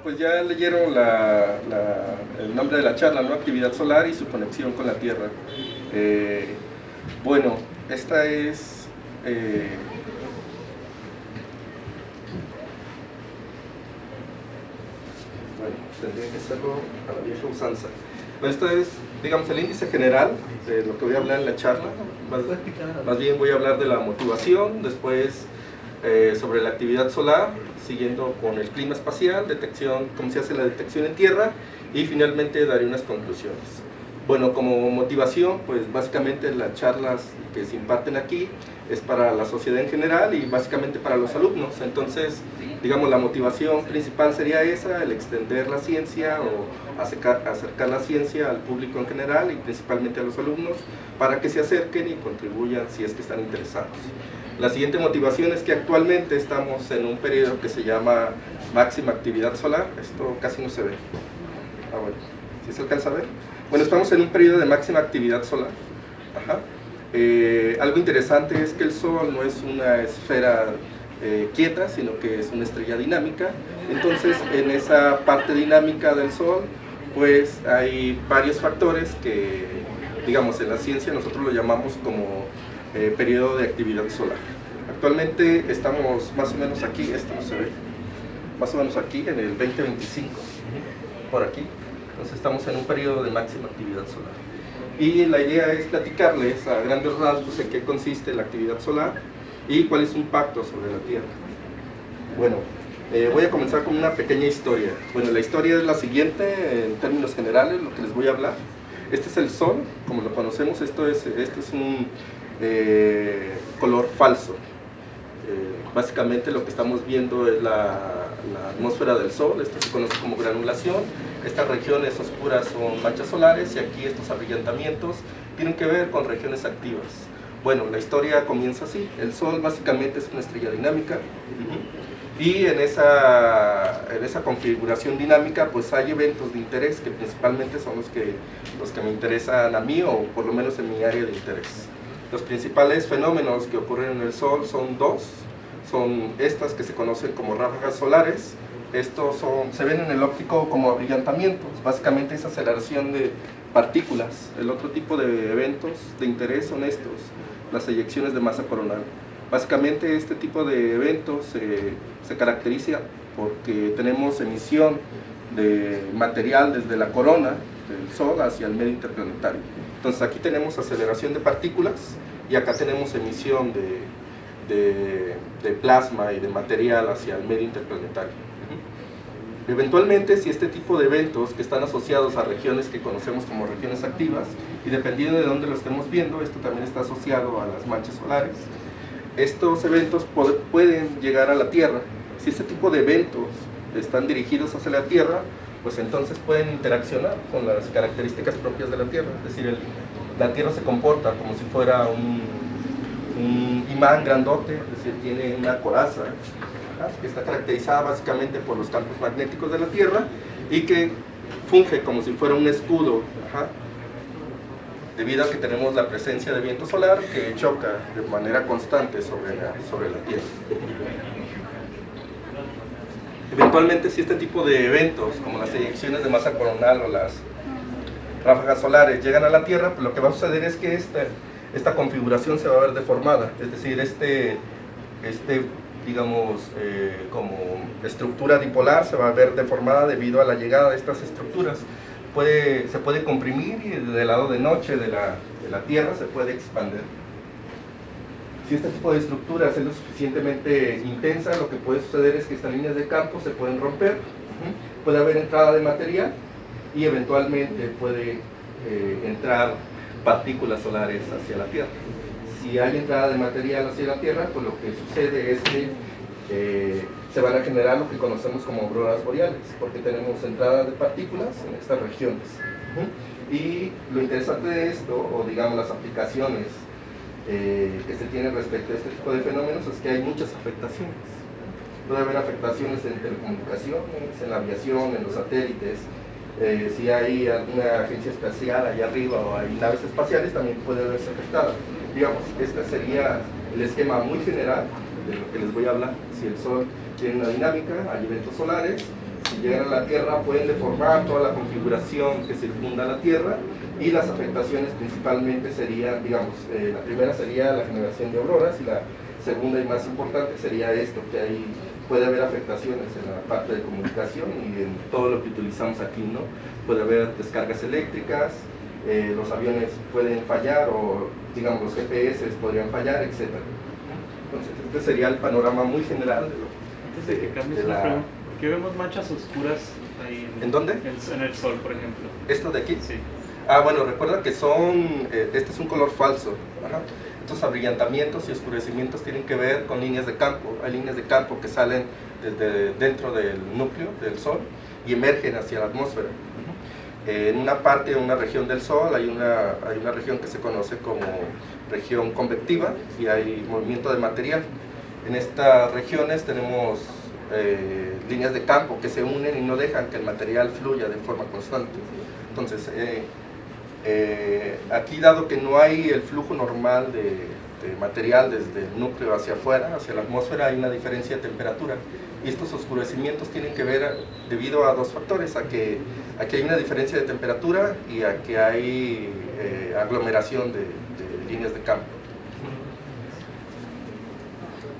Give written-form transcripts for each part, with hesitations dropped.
pues ya leyeron el nombre de la charla, ¿no? Actividad solar y su conexión con la Tierra. Bueno, esta es... bueno, tendría que hacerlo a la vieja usanza. Bueno, esto es, digamos, el índice general de lo que voy a hablar en la charla. Más bien voy a hablar de la motivación, después sobre la actividad solar, siguiendo con el clima espacial, detección, cómo se hace la detección en tierra, y finalmente daré unas conclusiones. Bueno, como motivación, pues básicamente las charlas que se imparten aquí es para la sociedad en general y básicamente para los alumnos. Entonces, digamos, la motivación principal sería esa, el extender la ciencia o acercar la ciencia al público en general y principalmente a los alumnos para que se acerquen y contribuyan si es que están interesados. La siguiente motivación es que actualmente estamos en un periodo que se llama máxima actividad solar. Esto casi no se ve. Ah, bueno, ¿sí se alcanza a ver? Bueno, estamos en un periodo de máxima actividad solar. Ajá. Algo interesante es que el Sol no es una esfera quieta, sino que es una estrella dinámica. Entonces, en esa parte dinámica del Sol, pues hay varios factores que, digamos, en la ciencia nosotros lo llamamos como periodo de actividad solar. Actualmente estamos más o menos aquí, esto no se ve, más o menos aquí en el 2025, por aquí. Entonces estamos en un periodo de máxima actividad solar. Y la idea es platicarles a grandes rasgos en qué consiste la actividad solar y cuál es su impacto sobre la Tierra. Bueno, voy a comenzar con una pequeña historia. Bueno, la historia es la siguiente, en términos generales, lo que les voy a hablar. Este es el Sol, como lo conocemos, esto es un color falso. Básicamente lo que estamos viendo es la atmósfera del Sol. Esto se conoce como granulación. Estas regiones oscuras son manchas solares y aquí estos abrillantamientos tienen que ver con regiones activas. Bueno, la historia comienza así. El Sol básicamente es una estrella dinámica y en esa configuración dinámica pues hay eventos de interés que principalmente son los que me interesan a mí, o por lo menos en mi área de interés. Los principales fenómenos que ocurren en el Sol son dos. Son estas que se conocen como ráfagas solares. Estos se ven en el óptico como abrillantamientos. Básicamente es aceleración de partículas. El otro tipo de eventos de interés son estos, las eyecciones de masa coronal. Básicamente este tipo de eventos se caracteriza porque tenemos emisión de material desde la corona del Sol hacia el medio interplanetario. Entonces aquí tenemos aceleración de partículas y acá tenemos emisión de plasma y de material hacia el medio interplanetario. Eventualmente, si este tipo de eventos que están asociados a regiones que conocemos como regiones activas, y dependiendo de dónde lo estemos viendo, esto también está asociado a las manchas solares, estos eventos pueden llegar a la Tierra. Si este tipo de eventos están dirigidos hacia la Tierra, pues entonces pueden interaccionar con las características propias de la Tierra. Es decir, la Tierra se comporta como si fuera un imán grandote, es decir, tiene una coraza que está caracterizada básicamente por los campos magnéticos de la Tierra y que funge como si fuera un escudo, debido a que tenemos la presencia de viento solar que choca de manera constante sobre la Tierra. Eventualmente, si este tipo de eventos, como las eyecciones de masa coronal o las ráfagas solares, llegan a la Tierra, pues lo que va a suceder es que esta configuración se va a ver deformada, es decir, digamos, como estructura dipolar se va a ver deformada debido a la llegada de estas estructuras. Se puede comprimir y del lado de noche de la Tierra se puede expandir. Si este tipo de estructuras es lo suficientemente intensa, lo que puede suceder es que estas líneas de campo se pueden romper, puede haber entrada de material y eventualmente puede entrar partículas solares hacia la Tierra. Si hay entrada de material hacia la Tierra, pues lo que sucede es que se van a generar lo que conocemos como auroras boreales, porque tenemos entrada de partículas en estas regiones. Y lo interesante de esto, o digamos las aplicaciones que se tienen respecto a este tipo de fenómenos, es que hay muchas afectaciones. Puede haber afectaciones en telecomunicaciones, en la aviación, en los satélites. Si hay alguna agencia espacial allá arriba o hay naves espaciales, también puede verse afectada. Digamos, este sería el esquema muy general de lo que les voy a hablar. Si el Sol tiene una dinámica, hay eventos solares. Si si llegan a la Tierra pueden deformar toda la configuración que circunda la Tierra, y las afectaciones principalmente serían, digamos, la primera sería la generación de auroras, y la segunda y más importante sería esto, que ahí puede haber afectaciones en la parte de comunicación y en todo lo que utilizamos aquí, ¿no? Puede haber descargas eléctricas, los aviones pueden fallar, o digamos los GPS podrían fallar, etc. Entonces este sería el panorama muy general de lo Antes de que cambies una pregunta, ¿por qué vemos manchas oscuras ahí ¿En dónde? En el sol, por ejemplo. ¿Esto de aquí? Sí. Ah, bueno, recuerda que son, este es un color falso. Ajá. Estos abrillantamientos y oscurecimientos tienen que ver con líneas de campo. Hay líneas de campo que salen desde dentro del núcleo del Sol y emergen hacia la atmósfera. En una parte, en una región del Sol, hay una región que se conoce como región convectiva, y hay movimiento de material. En estas regiones tenemos líneas de campo que se unen y no dejan que el material fluya de forma constante. Entonces, aquí, dado que no hay el flujo normal de material desde el núcleo hacia afuera, hacia la atmósfera, hay una diferencia de temperatura. Y estos oscurecimientos tienen que ver debido a dos factores: a que aquí hay una diferencia de temperatura y a que hay aglomeración de líneas de campo.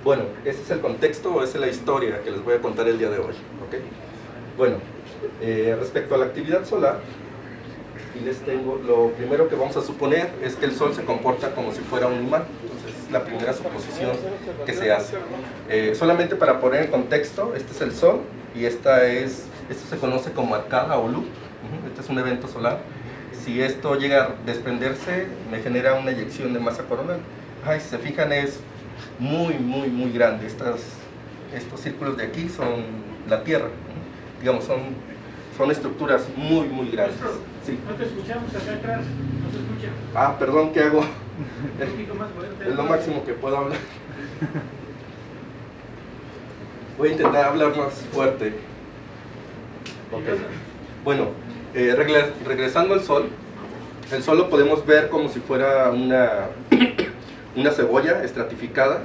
Bueno, ese es el contexto, o esa es la historia que les voy a contar el día de hoy, ¿okay? Bueno, respecto a la actividad solar, aquí les tengo, lo primero que vamos a suponer es que el Sol se comporta como si fuera un imán. Entonces es la primera suposición que se hace. Solamente para poner en contexto, este es el Sol, y esto se conoce como arcada o luz. Este es un evento solar. Si esto llega a desprenderse, me genera una eyección de masa coronal. Si se fijan, es muy grande. Estos círculos de aquí son la Tierra. Digamos, son estructuras muy grandes. Sí. No te escuchamos acá atrás, no se escucha. Ah, perdón, ¿qué hago? Un poquito más fuerte. Es lo máximo que puedo hablar. Voy a intentar hablar más fuerte. Okay. Bueno, regresando al Sol, el Sol lo podemos ver como si fuera una cebolla estratificada,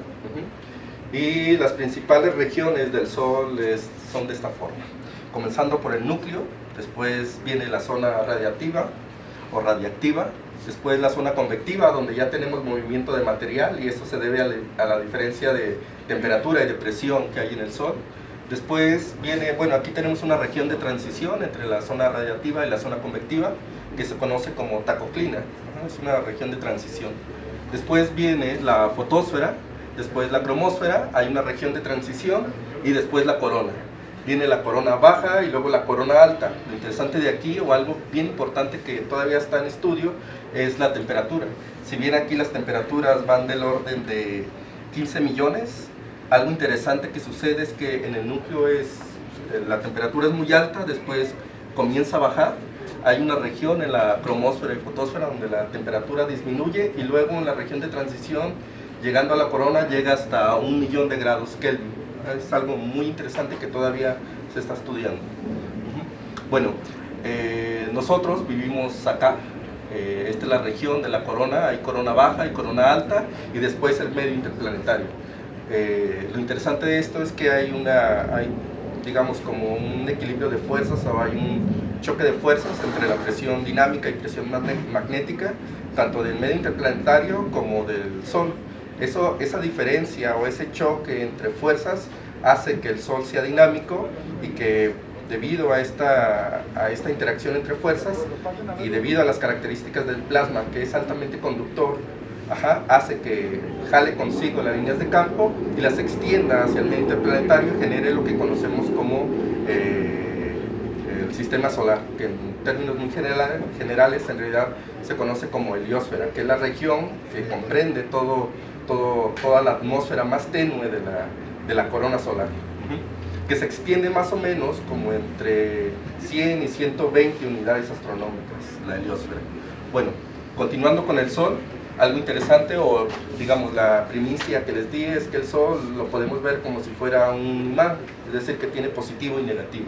y las principales regiones del Sol son de esta forma, comenzando por el núcleo. Después viene la zona radiactiva o radiactiva, después la zona convectiva, donde ya tenemos movimiento de material, y esto se debe a la diferencia de temperatura y de presión que hay en el Sol. Después viene, bueno, aquí tenemos una región de transición entre la zona radiactiva y la zona convectiva, que se conoce como tacoclina. Es una región de transición. Después viene la fotosfera, después la cromosfera, hay una región de transición, y después la corona. Viene la corona baja y luego la corona alta. Lo interesante de aquí, o algo bien importante que todavía está en estudio, es la temperatura. Si bien aquí las temperaturas van del orden de 15 millones, algo interesante que sucede es que en el núcleo la temperatura es muy alta, después comienza a bajar. Hay una región en la cromosfera y fotosfera donde la temperatura disminuye, y luego en la región de transición, llegando a la corona, llega hasta 1 millón de grados Kelvin. Es algo muy interesante que todavía se está estudiando. Bueno, nosotros vivimos acá. Esta es la región de la corona. Hay corona baja y corona alta, y después el medio interplanetario. Lo interesante de esto es que hay digamos, como un equilibrio de fuerzas, o hay un choque de fuerzas entre la presión dinámica y presión magnética, tanto del medio interplanetario como del Sol. Esa diferencia o ese choque entre fuerzas hace que el Sol sea dinámico, y que debido a esta interacción entre fuerzas y debido a las características del plasma, que es altamente conductor, hace que jale consigo las líneas de campo y las extienda hacia el medio interplanetario, y genere lo que conocemos como el sistema solar, que en términos muy generales en realidad se conoce como heliosfera, que es la región que comprende toda la atmósfera más tenue de la corona solar, que se extiende más o menos como entre 100 y 120 unidades astronómicas, la heliosfera. Bueno, continuando con el Sol, algo interesante, o digamos la primicia que les di, es que el Sol lo podemos ver como si fuera un imán, es decir, que tiene positivo y negativo.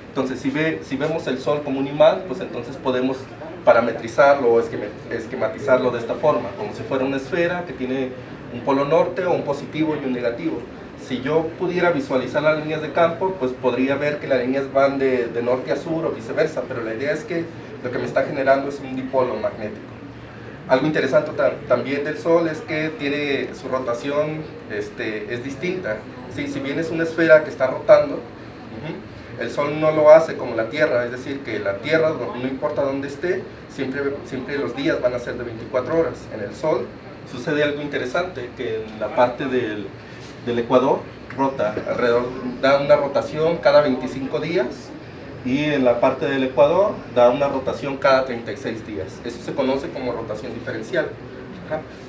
Entonces, si vemos el Sol como un imán, pues entonces podemos parametrizarlo o esquematizarlo de esta forma, como si fuera una esfera que tiene un polo norte o un positivo y un negativo. si yo pudiera visualizar las líneas de campo, pues podría ver que las líneas van de norte a sur o viceversa, pero la idea es que lo que me está generando es un dipolo magnético. Algo interesante también del Sol es que tiene su rotación es distinta. ¿Sí? Si bien es una esfera que está rotando, el Sol no lo hace como la Tierra, es decir, que la Tierra, no importa dónde esté, siempre los días van a ser de 24 horas. En el Sol sucede algo interesante, que en la parte del ecuador rota alrededor, da una rotación cada 25 días, y en la parte del ecuador da una rotación cada 36 días. Eso se conoce como rotación diferencial.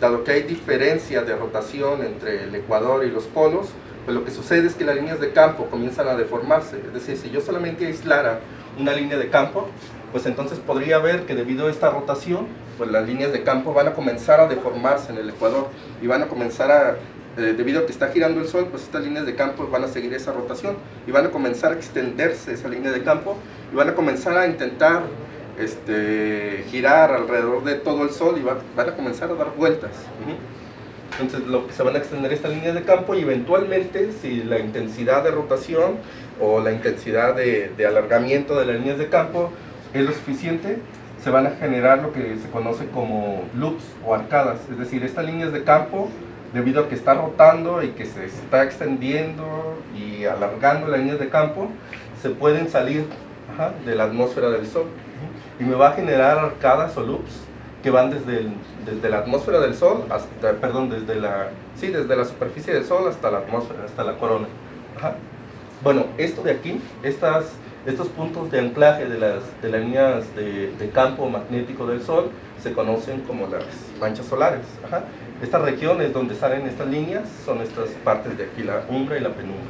Dado que hay diferencia de rotación entre el ecuador y los polos, pues lo que sucede es que las líneas de campo comienzan a deformarse. Es decir, si yo solamente aislara una línea de campo, pues entonces podría ver que debido a esta rotación, pues las líneas de campo van a comenzar a deformarse en el ecuador y van a comenzar a, debido a que está girando el Sol, pues estas líneas de campo van a seguir esa rotación y van a comenzar a extenderse esa línea de campo y van a comenzar a intentar girar alrededor de todo el Sol y van a comenzar a dar vueltas. Entonces se van a extender estas líneas de campo y eventualmente, si la intensidad de rotación o la intensidad de alargamiento de las líneas de campo es lo suficiente, se van a generar lo que se conoce como loops o arcadas. Es decir, estas líneas de campo, debido a que está rotando y que se está extendiendo y alargando las líneas de campo, se pueden salir de la atmósfera del Sol y me va a generar arcadas o loops que van desde la atmósfera del Sol hasta, perdón, desde la superficie del Sol hasta la atmósfera, hasta la corona. Bueno, esto de aquí, estos puntos de anclaje de las líneas de campo magnético del Sol se conocen como las manchas solares. Estas regiones donde salen estas líneas son estas partes de aquí, la umbra y la penumbra.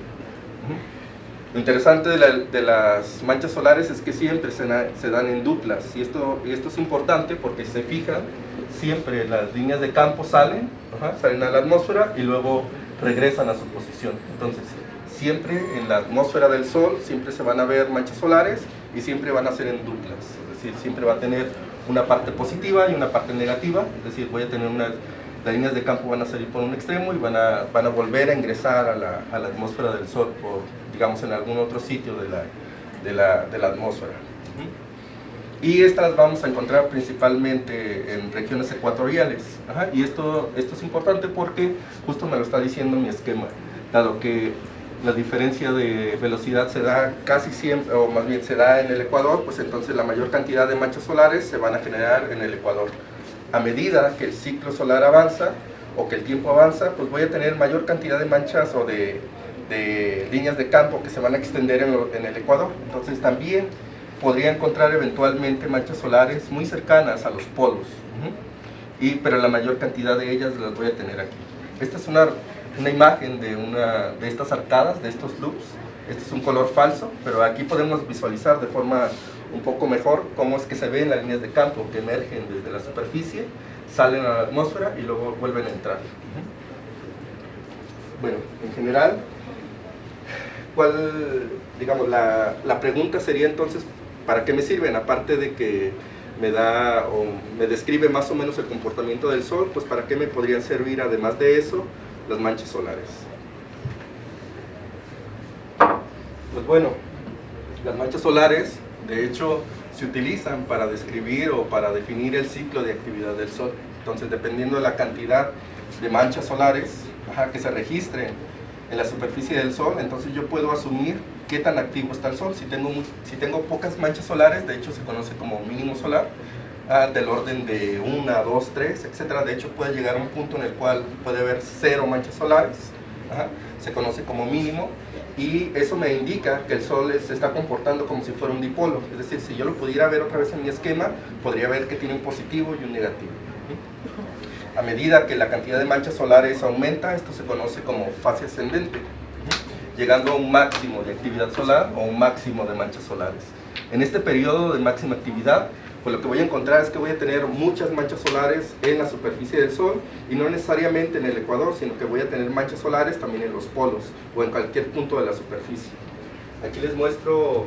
Lo interesante de las manchas solares es que siempre se dan en duplas, y esto es importante porque si se fijan, siempre las líneas de campo salen a la atmósfera y luego regresan a su posición. Entonces, siempre en la atmósfera del Sol siempre se van a ver manchas solares y siempre van a ser en duplas, es decir, siempre va a tener una parte positiva y una parte negativa, es decir, voy a tener las líneas de campo van a salir por un extremo y van a volver a ingresar a la atmósfera del Sol, digamos en algún otro sitio de la atmósfera. Y estas las vamos a encontrar principalmente en regiones ecuatoriales. Y esto es importante porque justo me lo está diciendo mi esquema, dado que la diferencia de velocidad se da casi siempre, o más bien se da en el ecuador, pues entonces la mayor cantidad de manchas solares se van a generar en el ecuador. A medida que el ciclo solar avanza o que el tiempo avanza, pues voy a tener mayor cantidad de manchas o de líneas de campo que se van a extender en el ecuador. Entonces también podría encontrar eventualmente manchas solares muy cercanas a los polos, pero la mayor cantidad de ellas las voy a tener aquí. Esta es una imagen de estas arcadas, de estos loops. Este es un color falso, pero aquí podemos visualizar de forma un poco mejor cómo es que se ven las líneas de campo que emergen desde la superficie, salen a la atmósfera y luego vuelven a entrar. Bueno, en general, digamos, la pregunta sería entonces, ¿para qué me sirven? Aparte de que me da o me describe más o menos el comportamiento del Sol, pues ¿para qué me podrían servir además de eso las manchas solares? Pues bueno, las manchas solares de hecho se utilizan para describir o para definir el ciclo de actividad del Sol. Entonces, dependiendo de la cantidad de manchas solares que se registren en la superficie del Sol, entonces yo puedo asumir qué tan activo está el Sol. Si tengo pocas manchas solares, de hecho se conoce como mínimo solar, del orden de 1, 2, 3, etc. De hecho puede llegar a un punto en el cual puede haber 0 manchas solares, se conoce como mínimo, y eso me indica que el Sol se está comportando como si fuera un dipolo. Es decir, si yo lo pudiera ver otra vez en mi esquema, podría ver que tiene un positivo y un negativo. A medida que la cantidad de manchas solares aumenta, esto se conoce como fase ascendente, llegando a un máximo de actividad solar o un máximo de manchas solares. En este periodo de máxima actividad, pues lo que voy a encontrar es que voy a tener muchas manchas solares en la superficie del Sol, y no necesariamente en el ecuador, sino que voy a tener manchas solares también en los polos o en cualquier punto de la superficie. Aquí les muestro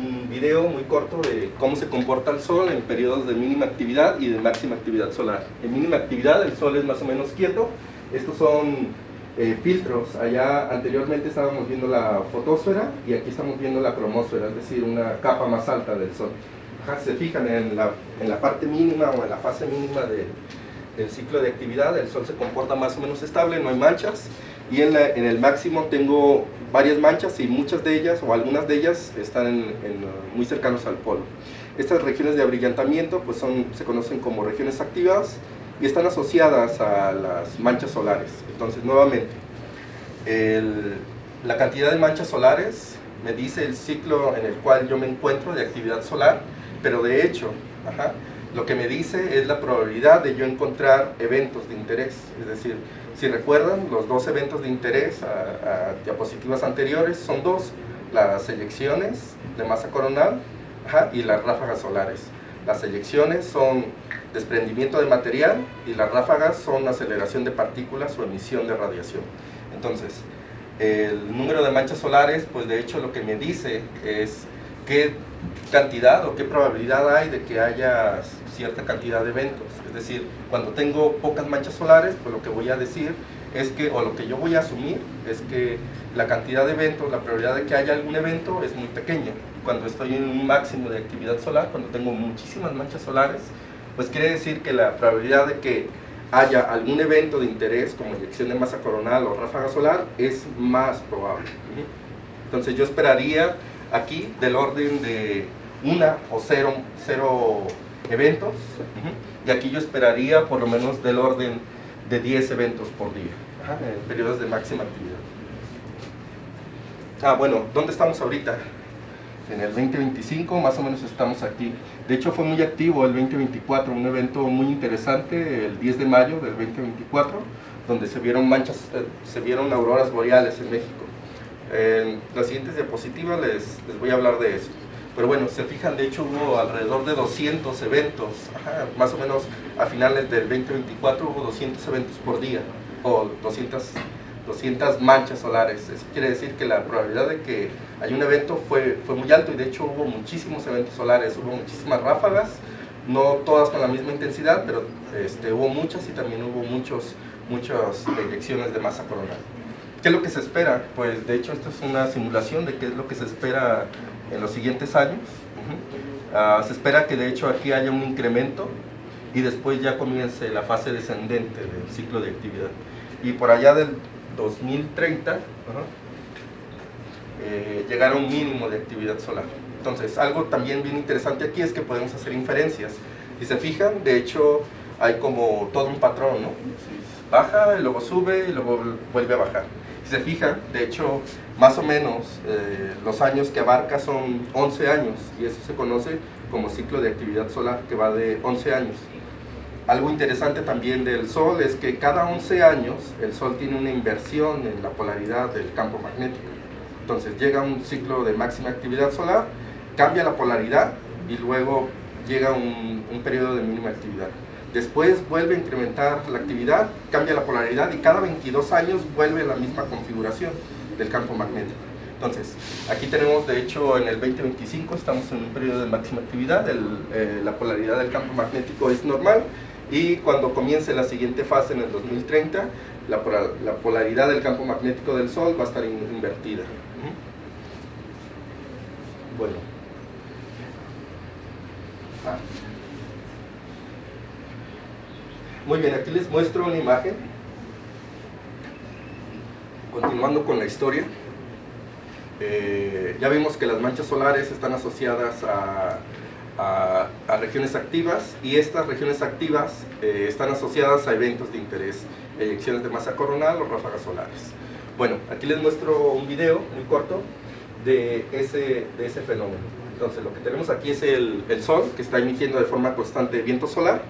un video muy corto de cómo se comporta el Sol en periodos de mínima actividad y de máxima actividad solar. En mínima actividad el Sol es más o menos quieto. Estos son filtros. Allá anteriormente estábamos viendo la fotosfera y aquí estamos viendo la cromosfera, es decir, una capa más alta del Sol. Ajá, se fijan en la parte mínima o en la fase mínima del ciclo de actividad, el Sol se comporta más o menos estable, no hay manchas, y en el máximo tengo varias manchas y muchas de ellas o algunas de ellas están muy cercanos al polo. Estas regiones de abrillantamiento pues se conocen como regiones activas y están asociadas a las manchas solares. Entonces, nuevamente, la cantidad de manchas solares me dice el ciclo en el cual yo me encuentro de actividad solar, pero de hecho, lo que me dice es la probabilidad de yo encontrar eventos de interés. Es decir, si recuerdan, los dos eventos de interés a diapositivas anteriores son dos: las eyecciones de masa coronal y las ráfagas solares. Las eyecciones son desprendimiento de material y las ráfagas son aceleración de partículas o emisión de radiación. Entonces, el número de manchas solares, pues de hecho lo que me dice es qué cantidad o qué probabilidad hay de que haya cierta cantidad de eventos. Es decir, cuando tengo pocas manchas solares, pues lo que voy a decir es que, o lo que yo voy a asumir, es que la cantidad de eventos, la probabilidad de que haya algún evento es muy pequeña. Cuando estoy en un máximo de actividad solar, cuando tengo muchísimas manchas solares, pues quiere decir que la probabilidad de que haya algún evento de interés, como eyección de masa coronal o ráfaga solar, es más probable. Entonces yo esperaría aquí del orden de 1 o 0 eventos, y aquí yo esperaría por lo menos del orden de 10 eventos por día, en periodos de máxima actividad. Bueno, ¿dónde estamos ahorita? En el 2025, más o menos estamos aquí. De hecho fue muy activo el 2024, un evento muy interesante, el 10 de mayo del 2024, donde se vieron auroras boreales en México. En las siguientes diapositivas les voy a hablar de eso. Pero bueno, se fijan, de hecho hubo alrededor de 200 eventos, más o menos a finales del 2024 hubo 200 eventos por día, o 200 manchas solares. Eso quiere decir que la probabilidad de que haya un evento fue muy alto, y de hecho hubo muchísimos eventos solares, hubo muchísimas ráfagas, no todas con la misma intensidad, pero hubo muchas, y también hubo muchas eyecciones de masa coronal. ¿Qué es lo que se espera? Pues de hecho esto es una simulación de qué es lo que se espera en los siguientes años. Se espera que de hecho aquí haya un incremento y después ya comience la fase descendente del ciclo de actividad. Y por allá del 2030 llegar a un mínimo de actividad solar. Entonces, algo también bien interesante aquí es que podemos hacer inferencias. Si se fijan, de hecho hay como todo un patrón, ¿no? Baja, y luego sube, y luego vuelve a bajar. Si se fijan, de hecho, más o menos los años que abarca son 11 años, y eso se conoce como ciclo de actividad solar, que va de 11 años. Algo interesante también del Sol es que cada 11 años el Sol tiene una inversión en la polaridad del campo magnético. Entonces llega un ciclo de máxima actividad solar, cambia la polaridad y luego llega un periodo de mínima actividad. Después vuelve a incrementar la actividad, cambia la polaridad y cada 22 años vuelve a la misma configuración del campo magnético. Entonces, aquí tenemos, de hecho, en el 2025 estamos en un periodo de máxima actividad, la polaridad del campo magnético es normal, y cuando comience la siguiente fase en el 2030, la polaridad del campo magnético del Sol va a estar invertida. Bueno. Muy bien, aquí les muestro una imagen, continuando con la historia. Ya vimos que las manchas solares están asociadas a regiones activas, y estas regiones activas están asociadas a eventos de interés, eyecciones de masa coronal o ráfagas solares. Bueno, aquí les muestro un video muy corto de ese fenómeno. Entonces, lo que tenemos aquí es el Sol, que está emitiendo de forma constante viento solar.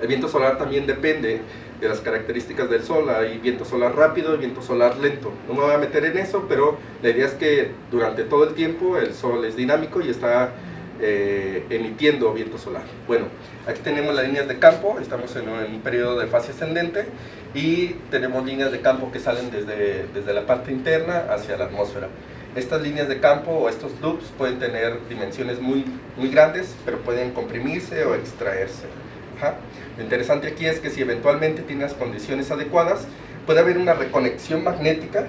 El viento solar también depende de las características del Sol. Hay viento solar rápido y viento solar lento. No me voy a meter en eso, pero la idea es que durante todo el tiempo el Sol es dinámico y está emitiendo viento solar. Bueno, aquí tenemos las líneas de campo, estamos en un periodo de fase ascendente, y tenemos líneas de campo que salen desde la parte interna hacia la atmósfera. Estas líneas de campo o estos loops pueden tener dimensiones muy grandes, pero pueden comprimirse o extraerse. Lo interesante aquí es que si eventualmente tienes condiciones adecuadas, puede haber una reconexión magnética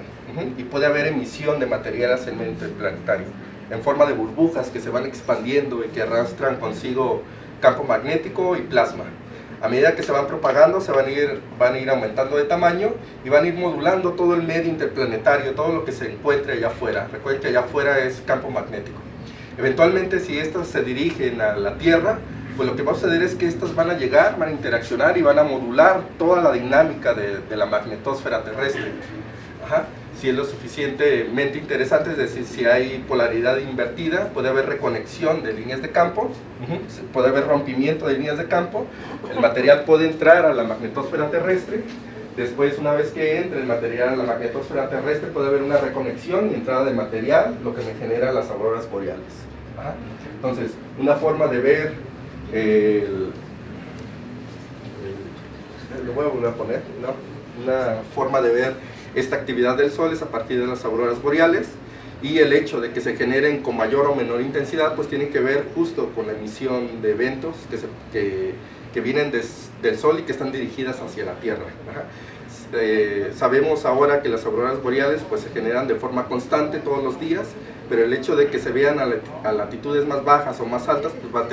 y puede haber emisión de material hacia el medio interplanetario en forma de burbujas que se van expandiendo y que arrastran consigo campo magnético y plasma. A medida que se van propagando, se van a ir aumentando de tamaño y van a ir modulando todo el medio interplanetario, todo lo que se encuentre allá afuera. Recuerden que allá afuera es campo magnético. Eventualmente, si estas se dirigen a la Tierra, pues lo que va a suceder es que estas van a llegar, van a interaccionar y van a modular toda la dinámica de la magnetosfera terrestre. Si es lo suficientemente interesante, es decir, si hay polaridad invertida, puede haber reconexión de líneas de campo, puede haber rompimiento de líneas de campo, el material puede entrar a la magnetosfera terrestre, después una vez que entre el material a la magnetosfera terrestre puede haber una reconexión y entrada de material, lo que me genera las auroras boreales. Entonces, una forma de ver lo voy a volver a poner, una forma de ver esta actividad del Sol es a partir de las auroras boreales, y el hecho de que se generen con mayor o menor intensidad pues tiene que ver justo con la emisión de eventos que vienen del Sol y que están dirigidas hacia la Tierra. Sabemos ahora que las auroras boreales pues se generan de forma constante todos los días, pero el hecho de que se vean a latitudes más bajas o más altas pues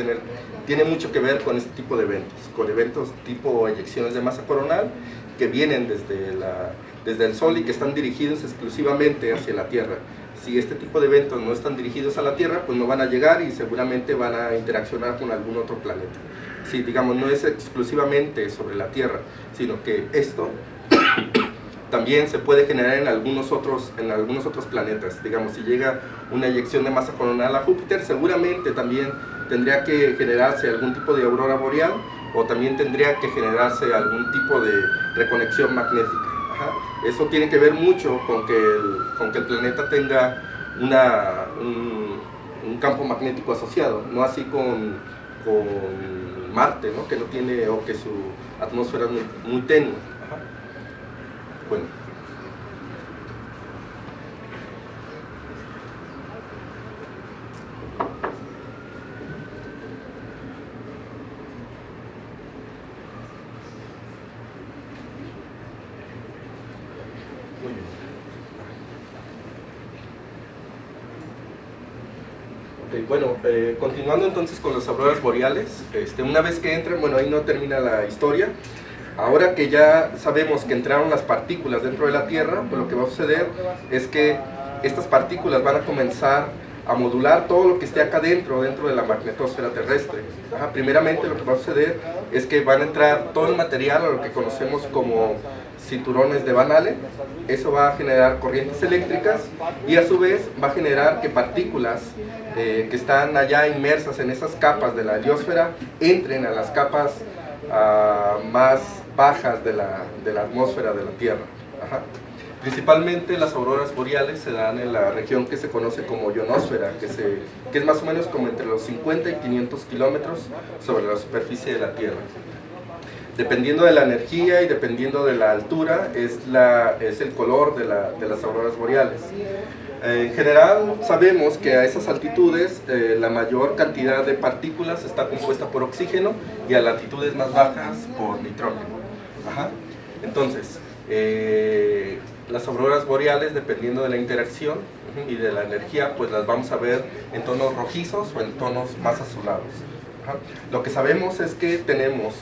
tiene mucho que ver con este tipo de eventos, con eventos tipo eyecciones de masa coronal que vienen desde el Sol y que están dirigidos exclusivamente hacia la Tierra. Si este tipo de eventos no están dirigidos a la Tierra, pues no van a llegar y seguramente van a interaccionar con algún otro planeta. Si, digamos, no es exclusivamente sobre la Tierra, sino que esto también se puede generar en algunos otros planetas. Digamos, si llega una eyección de masa coronal a Júpiter, seguramente también tendría que generarse algún tipo de aurora boreal, o también tendría que generarse algún tipo de reconexión magnética. Eso tiene que ver mucho con que el planeta tenga un campo magnético asociado, no así con Marte, ¿no? Que no tiene, o que su atmósfera es muy tenue. Bueno. Bueno, continuando entonces con las auroras boreales, una vez que entran, bueno, ahí no termina la historia. Ahora que ya sabemos que entraron las partículas dentro de la Tierra, pues lo que va a suceder es que estas partículas van a comenzar a modular todo lo que esté acá dentro de la magnetosfera terrestre. Primeramente lo que va a suceder es que van a entrar todo el material a lo que conocemos como cinturones de Van Allen. Eso va a generar corrientes eléctricas y a su vez va a generar que partículas que están allá inmersas en esas capas de la heliosfera entren a las capas más bajas de la atmósfera de la Tierra. Principalmente las auroras boreales se dan en la región que se conoce como ionosfera, que es más o menos como entre los 50 y 500 kilómetros sobre la superficie de la Tierra. Dependiendo de la energía y dependiendo de la altura es el color de las auroras boreales. En general sabemos que a esas altitudes la mayor cantidad de partículas está compuesta por oxígeno y a latitudes más bajas por nitrógeno. Entonces, las auroras boreales, dependiendo de la interacción y de la energía, pues las vamos a ver en tonos rojizos o en tonos más azulados. Lo que sabemos es que tenemos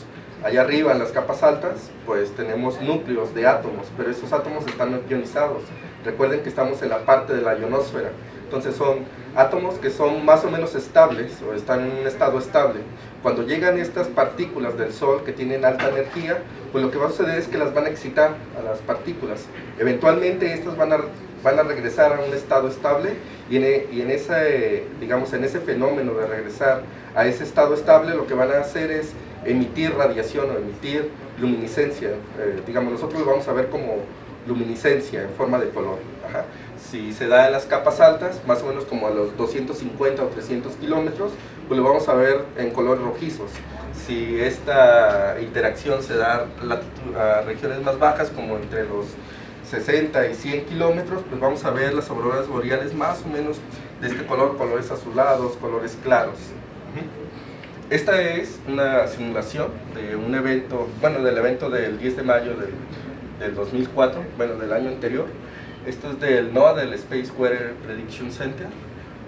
allá arriba en las capas altas, pues tenemos núcleos de átomos, pero esos átomos están ionizados. Recuerden que estamos en la parte de la ionosfera, entonces son átomos que son más o menos estables o están en un estado estable. Cuando llegan estas partículas del Sol que tienen alta energía, pues lo que va a suceder es que las van a excitar a las partículas. Eventualmente estas van a regresar a un estado estable y en ese fenómeno de regresar a ese estado estable, lo que van a hacer es emitir radiación o emitir luminiscencia. Nosotros lo vamos a ver como luminiscencia en forma de color. Si se da en las capas altas, más o menos como a los 250 o 300 kilómetros, pues lo vamos a ver en colores rojizos. Si esta interacción se da a regiones más bajas, como entre los 60 y 100 kilómetros, pues vamos a ver las auroras boreales más o menos de este color, colores azulados, colores claros. Esta es una simulación de un evento, del evento del 10 de mayo del 2004, bueno, del año anterior. Esto es del NOAA, del Space Weather Prediction Center.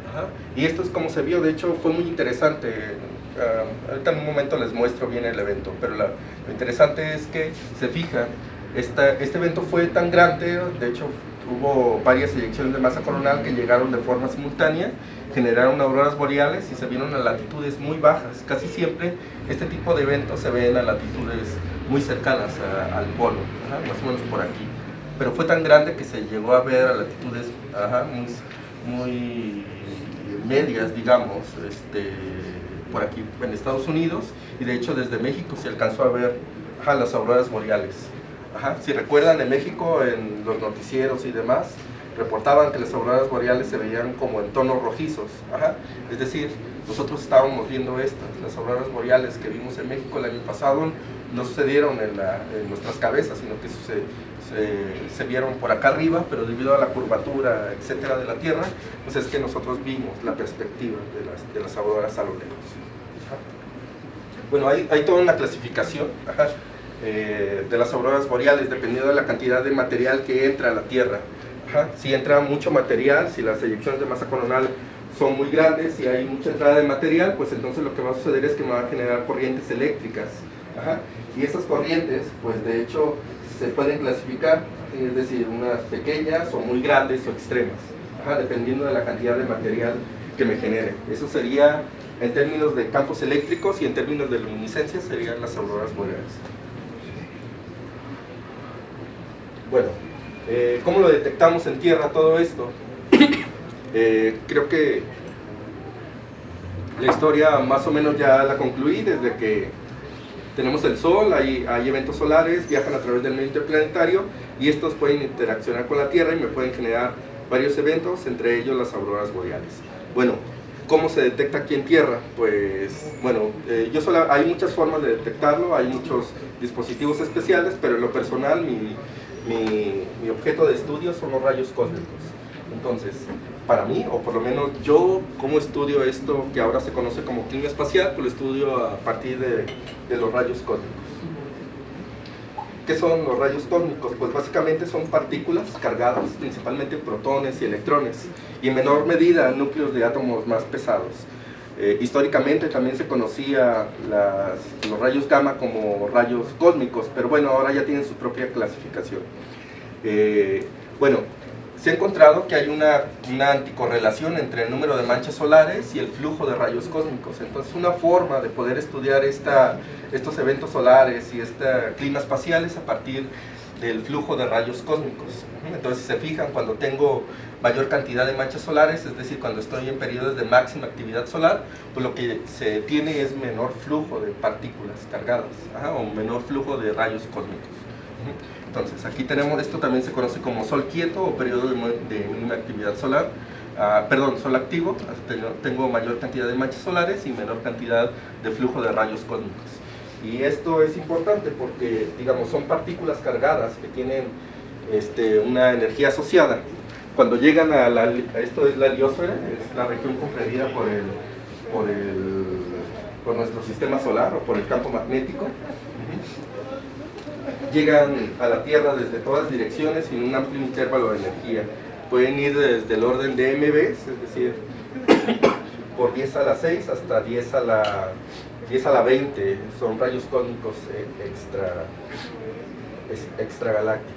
Ajá. Y esto es como se vio, de hecho fue muy interesante. Ahorita en un momento les muestro bien el evento, pero lo interesante es que, se fijan, este evento fue tan grande, de hecho hubo varias eyecciones de masa coronal que llegaron de forma simultánea, generaron auroras boreales y se vieron a latitudes muy bajas. Casi siempre este tipo de eventos se ven a latitudes muy cercanas al polo, más o menos por aquí. Pero fue tan grande que se llegó a ver a latitudes muy medias, digamos, por aquí en Estados Unidos, y de hecho desde México se alcanzó a ver las auroras boreales. Si recuerdan, en México, en los noticieros y demás, reportaban que las auroras boreales se veían como en tonos rojizos. Es decir, nosotros estábamos viendo las auroras boreales que vimos en México el año pasado no sucedieron en nuestras cabezas, sino que se vieron por acá arriba, pero debido a la curvatura, etcétera, de la Tierra, pues es que nosotros vimos la perspectiva de las auroras a lo lejos. Bueno, hay toda una clasificación de las auroras boreales, dependiendo de la cantidad de material que entra a la Tierra. Si entra mucho material, si las eyecciones de masa coronal son muy grandes, si hay mucha entrada de material, pues entonces lo que va a suceder es que me va a generar corrientes eléctricas. Y esas corrientes, pues de hecho, se pueden clasificar, es decir, unas pequeñas o muy grandes o extremas, dependiendo de la cantidad de material que me genere. Eso sería, en términos de campos eléctricos, y en términos de luminiscencia serían las auroras boreales. Bueno, ¿cómo lo detectamos en tierra todo esto? Creo que la historia más o menos ya la concluí. Desde que tenemos el Sol, hay eventos solares, viajan a través del medio interplanetario, y estos pueden interaccionar con la Tierra y me pueden generar varios eventos, entre ellos las auroras boreales. Bueno, ¿cómo se detecta aquí en tierra? Pues, bueno, hay muchas formas de detectarlo, hay muchos dispositivos especiales, pero en lo personal mi objeto de estudio son los rayos cósmicos. Entonces, para mí, o por lo menos yo, ¿cómo estudio esto que ahora se conoce como clima espacial? Pues lo estudio a partir de los rayos cósmicos. ¿Qué son los rayos cósmicos? Pues básicamente son partículas cargadas, principalmente protones y electrones, y en menor medida núcleos de átomos más pesados. Históricamente también se conocía los rayos gamma como rayos cósmicos, pero bueno, ahora ya tienen su propia clasificación. Bueno, se ha encontrado que hay una anticorrelación entre el número de manchas solares y el flujo de rayos cósmicos. Entonces, una forma de poder estudiar estos eventos solares y este clima espacial es a partir del flujo de rayos cósmicos. Entonces, si se fijan, cuando tengo mayor cantidad de manchas solares, es decir, cuando estoy en periodos de máxima actividad solar, pues lo que se tiene es menor flujo de partículas cargadas, o menor flujo de rayos cósmicos. Entonces, aquí tenemos, esto también se conoce como sol quieto o periodo de mínima actividad solar, sol activo. Tengo mayor cantidad de manchas solares y menor cantidad de flujo de rayos cósmicos. Y esto es importante porque, digamos, son partículas cargadas que tienen una energía asociada. Cuando llegan esto es la heliosfera, es la región comprendida por nuestro sistema solar o por el campo magnético. Llegan a la Tierra desde todas direcciones en un amplio intervalo de energía. Pueden ir desde el orden de MB, es decir, por 10 a la 6 hasta 10 a la 20, son rayos cósmicos extragalácticos.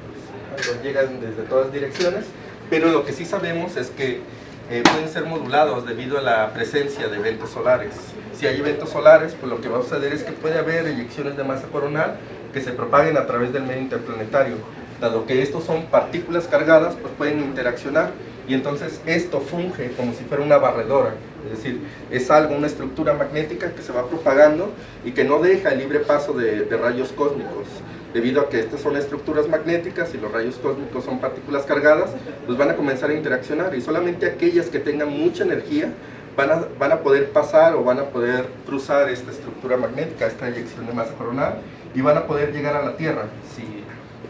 Entonces llegan desde todas direcciones, pero lo que sí sabemos es que pueden ser modulados debido a la presencia de eventos solares. Si hay eventos solares, pues lo que va a suceder es que puede haber eyecciones de masa coronal que se propaguen a través del medio interplanetario. Dado que estos son partículas cargadas, pues pueden interaccionar, y entonces esto funge como si fuera una barredora, es decir, es una estructura magnética que se va propagando y que no deja el libre paso de rayos cósmicos. Debido a que estas son estructuras magnéticas y los rayos cósmicos son partículas cargadas, pues van a comenzar a interaccionar, y solamente aquellas que tengan mucha energía van a poder pasar o van a poder cruzar esta estructura magnética, esta eyección de masa coronal, y van a poder llegar a la Tierra. Si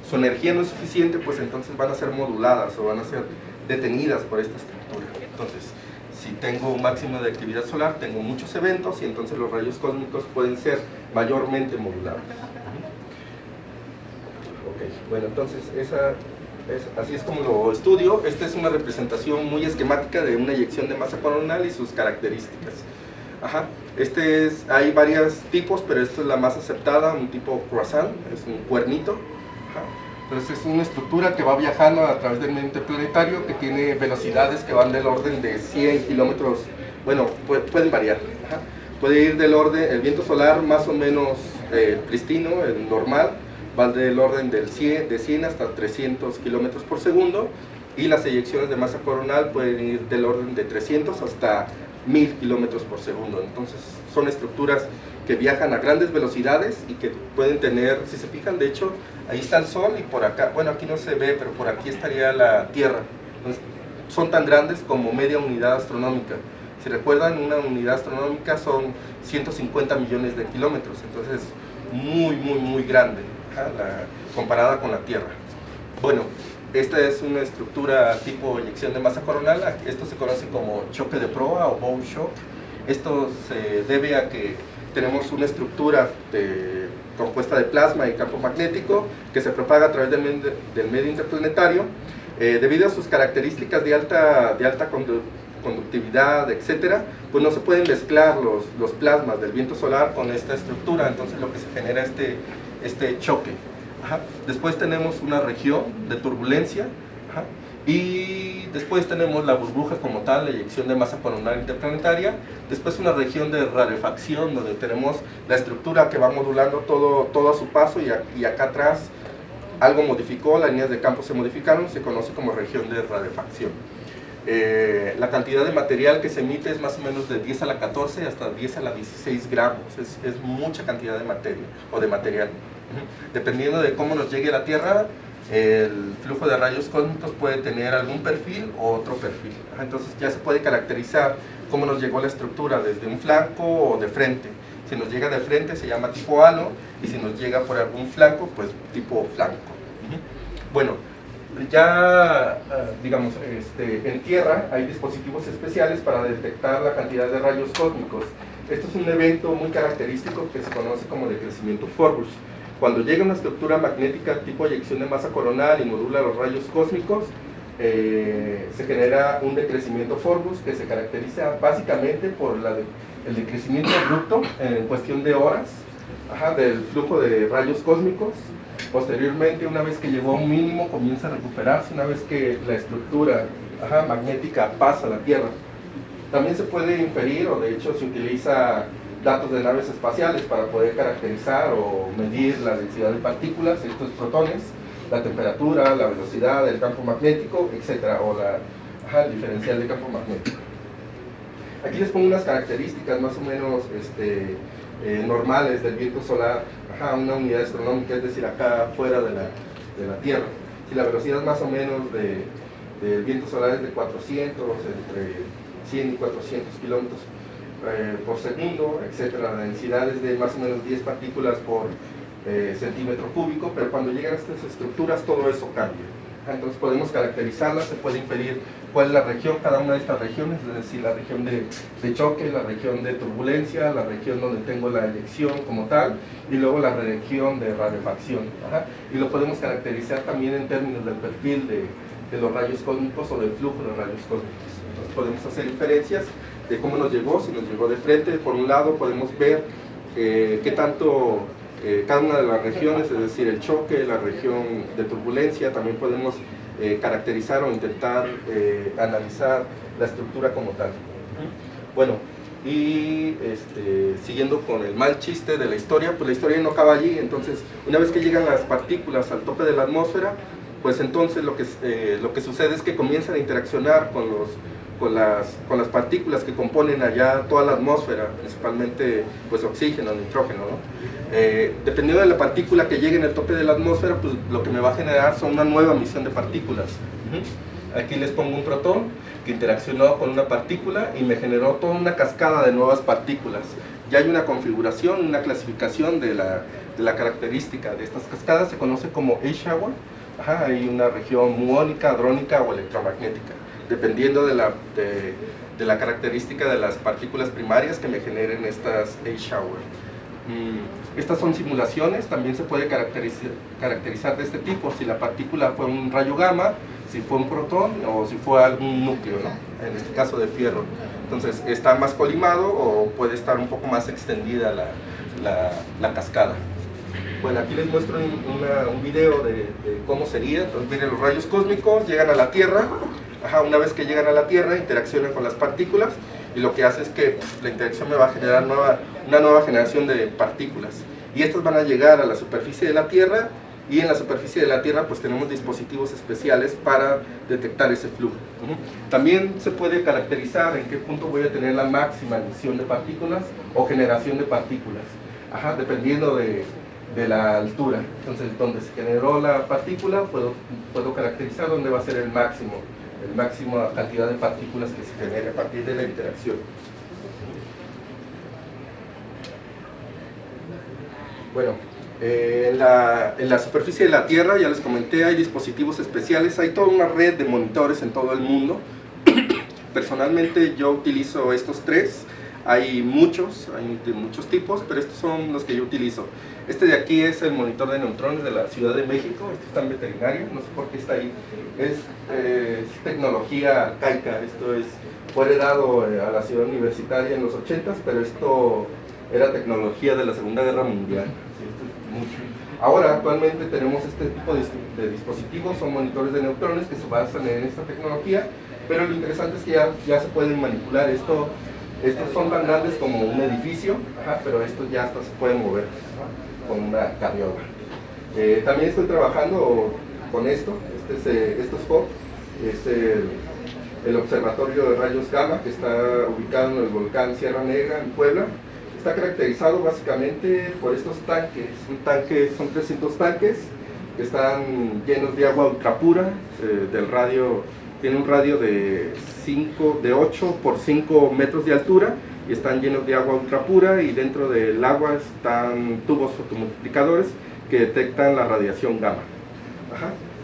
su energía no es suficiente, pues entonces van a ser moduladas o van a ser detenidas por esta estructura. Entonces, si tengo un máximo de actividad solar, tengo muchos eventos, y entonces los rayos cósmicos pueden ser mayormente modulados. Okay. Bueno, entonces así es como lo estudio. Esta es una representación muy esquemática de una eyección de masa coronal y sus características. Ajá. Hay varios tipos, pero esta es la más aceptada, un tipo croissant, es un cuernito. Ajá. Entonces es una estructura que va viajando a través del medio interplanetario, que tiene velocidades que van del orden de 100 kilómetros, bueno, pueden variar. Ajá. Puede ir del orden, el viento solar más o menos pristino, el normal, va del orden de 100 hasta 300 kilómetros por segundo, y las eyecciones de masa coronal pueden ir del orden de 300 hasta 1000 kilómetros por segundo. Entonces son estructuras que viajan a grandes velocidades y que pueden tener, si se fijan, de hecho, ahí está el Sol y por acá, bueno, aquí no se ve, pero por aquí estaría la Tierra. Entonces, son tan grandes como media unidad astronómica. Si recuerdan, una unidad astronómica son 150 millones de kilómetros, entonces muy grande, comparada con la Tierra. Bueno, esta es una estructura tipo eyección de masa coronal. Esto se conoce como choque de proa o bow shock. Esto se debe a que tenemos una estructura compuesta de plasma y campo magnético que se propaga a través del medio interplanetario. Debido a sus características de alta conductividad, etcétera, pues no se pueden mezclar los plasmas del viento solar con esta estructura, entonces lo que se genera es este choque. Ajá. Después tenemos una región de turbulencia. Ajá. Y después tenemos la burbuja como tal, la eyección de masa coronal interplanetaria. Después una región de rarefacción, donde tenemos la estructura que va modulando todo a su paso, y acá atrás algo modificó, las líneas de campo se modificaron, se conoce como región de rarefacción. La cantidad de material que se emite es más o menos de 10 a la 14 hasta 10 a la 16 gramos, es mucha cantidad de materia o de material. Dependiendo de cómo nos llegue a la Tierra, el flujo de rayos cósmicos puede tener algún perfil o otro perfil. Entonces ya se puede caracterizar cómo nos llegó la estructura, desde un flanco o de frente. Si nos llega de frente se llama tipo halo, y si nos llega por algún flanco, pues tipo flanco. Bueno, ya digamos, en Tierra hay dispositivos especiales para detectar la cantidad de rayos cósmicos. Esto es un evento muy característico que se conoce como decrecimiento Forbush. Cuando llega una estructura magnética tipo eyección de masa coronal y modula los rayos cósmicos, se genera un decrecimiento Forbush que se caracteriza básicamente por el decrecimiento abrupto en cuestión de horas del flujo de rayos cósmicos. Posteriormente, una vez que llegó a un mínimo, comienza a recuperarse una vez que la estructura magnética pasa a la Tierra. También se puede inferir, o de hecho se utiliza datos de naves espaciales para poder caracterizar o medir la densidad de partículas, estos protones, la temperatura, la velocidad, el campo magnético, etc. o el diferencial de campo magnético. Aquí les pongo unas características más o menos normales del viento solar, una unidad astronómica, es decir, acá fuera de la Tierra. Si la velocidad más o menos del viento solar es de 400, entre 100 y 400 kilómetros por segundo, etcétera. La densidad es de más o menos 10 partículas por centímetro cúbico, pero cuando llegan a estas estructuras todo eso cambia. Entonces podemos caracterizarlas, se puede inferir cuál es la región, cada una de estas regiones, es decir, la región de choque, la región de turbulencia, la región donde tengo la eyección como tal, y luego la región de rarefacción. Y lo podemos caracterizar también en términos del perfil de los rayos cósmicos o del flujo de rayos cósmicos. Entonces podemos hacer inferencias de cómo nos llegó. Si nos llegó de frente, por un lado podemos ver qué tanto cada una de las regiones, es decir, el choque, la región de turbulencia. También podemos caracterizar o intentar analizar la estructura como tal. Bueno, y siguiendo con el mal chiste de la historia, pues la historia no acaba allí. Entonces, una vez que llegan las partículas al tope de la atmósfera, pues entonces lo que sucede es que comienzan a interaccionar con las partículas que componen allá toda la atmósfera, principalmente pues oxígeno, nitrógeno, ¿no? Dependiendo de la partícula que llegue en el tope de la atmósfera, pues lo que me va a generar son una nueva emisión de partículas. Aquí les pongo un protón que interaccionó con una partícula y me generó toda una cascada de nuevas partículas. Ya hay una configuración, una clasificación de la característica de estas cascadas, se conoce como A-shower. Hay una región muónica, hadrónica o electromagnética, dependiendo de la característica de las partículas primarias que me generen estas A-shower. Estas son simulaciones, también se puede caracterizar de este tipo, si la partícula fue un rayo gamma, si fue un protón o si fue algún núcleo, ¿no? En este caso de fierro. Entonces está más colimado o puede estar un poco más extendida la cascada. Bueno, aquí les muestro un video de cómo sería. Entonces miren, los rayos cósmicos llegan a la Tierra. Una vez que llegan a la Tierra interaccionan con las partículas y lo que hace es que la interacción me va a generar una nueva generación de partículas y estas van a llegar a la superficie de la Tierra y en la superficie de la Tierra pues tenemos dispositivos especiales para detectar ese flujo. También se puede caracterizar en qué punto voy a tener la máxima emisión de partículas o generación de partículas, dependiendo de la altura. Entonces donde se generó la partícula puedo caracterizar dónde va a ser el máxima cantidad de partículas que se genere a partir de la interacción. Bueno, en la superficie de la Tierra, ya les comenté, hay dispositivos especiales, hay toda una red de monitores en todo el mundo. Personalmente yo utilizo estos tres, hay de muchos tipos, pero estos son los que yo utilizo. Este de aquí es el monitor de neutrones de la Ciudad de México, este está en veterinaria, no sé por qué está ahí. Es tecnología arcaica, fue heredado a la ciudad universitaria en los 80s, pero esto era tecnología de la Segunda Guerra Mundial. Ahora, actualmente tenemos este tipo de dispositivos, son monitores de neutrones que se basan en esta tecnología, pero lo interesante es que ya se pueden manipular. Estos son tan grandes como un edificio, pero estos ya hasta se pueden mover con una carriola. También estoy trabajando con esto es FOB, es el Observatorio de Rayos Gamma, que está ubicado en el volcán Sierra Negra, en Puebla. Está caracterizado básicamente por estos tanques. Son 300 tanques que están llenos de agua ultrapura, tiene un radio de 8 por 5 metros de altura y están llenos de agua ultrapura, y dentro del agua están tubos fotomultiplicadores que detectan la radiación gamma.